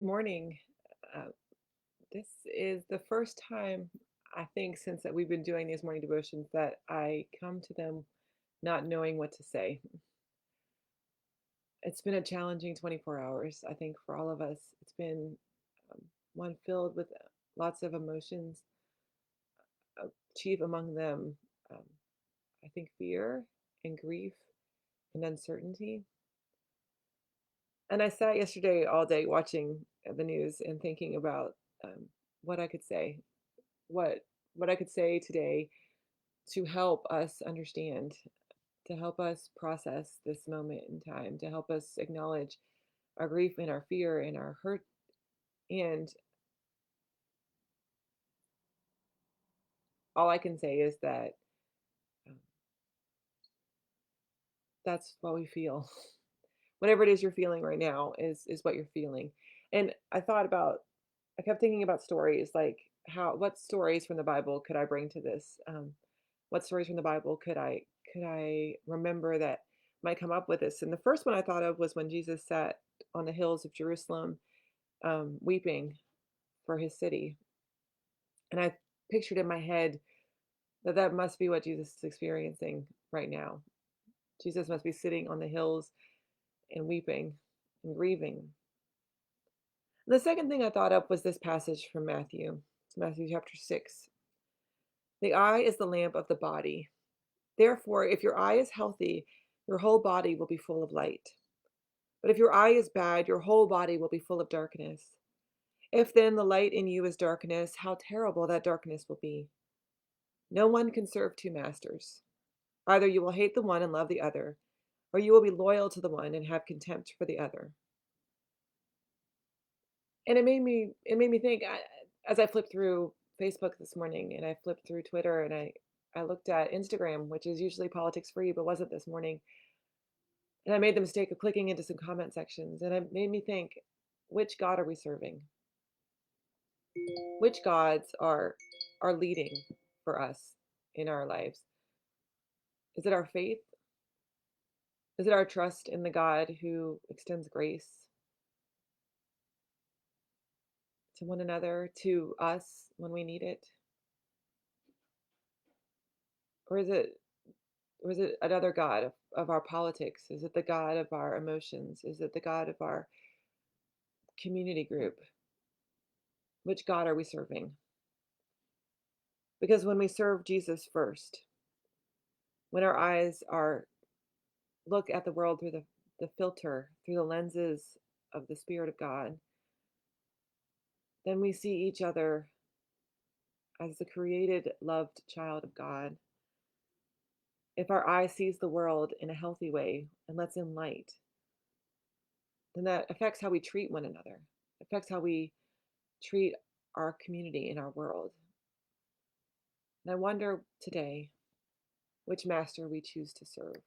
Morning. Uh, this is the first time I think since that we've been doing these morning devotions that I come to them not knowing what to say. It's been a challenging 24 hours, I think, for all of us. It's been um, one filled with lots of emotions, chief among them, um, I think, fear and grief and uncertainty. And I sat yesterday all day watching the news and thinking about what I could say, what what I could say today to help us understand, to help us process this moment in time, to help us acknowledge our grief and our fear and our hurt. And all I can say is that um, that's what we feel. Whatever it is you're feeling right now is what you're feeling. And I kept thinking about stories like what stories from the Bible could I bring to this? What stories from the Bible could I remember that might come up with this? And the first one I thought of was when Jesus sat on the hills of Jerusalem, weeping for his city, and I pictured in my head that that must be what Jesus is experiencing right now. Jesus must be sitting on the hills and weeping and grieving. And the second thing I thought of was this passage from Matthew. It's Matthew chapter 6. The eye is the lamp of the body. Therefore, if your eye is healthy, your whole body will be full of light. But if your eye is bad, your whole body will be full of darkness. If then the light in you is darkness, how terrible that darkness will be. No one can serve two masters. Either you will hate the one and love the other, or you will be loyal to the one and have contempt for the other. And it made me think as I flipped through Facebook this morning and I flipped through Twitter and I looked at Instagram, which is usually politics free, but wasn't this morning. And I made the mistake of clicking into some comment sections, and it made me think, which God are we serving? Which gods are leading for us in our lives? Is it our faith? Is it our trust in the God who extends grace to one another, to us when we need it? Or is it another God of our politics? Is it the God of our emotions? Is it the God of our community group? Which God are we serving? Because when we serve Jesus first, when our eyes are look at the world through the filter, through the lenses of the Spirit of God, then we see each other as the created, loved child of God. If our eye sees the world in a healthy way and lets in light, then that affects how we treat one another, affects how we treat our community and our world. And I wonder today which master we choose to serve.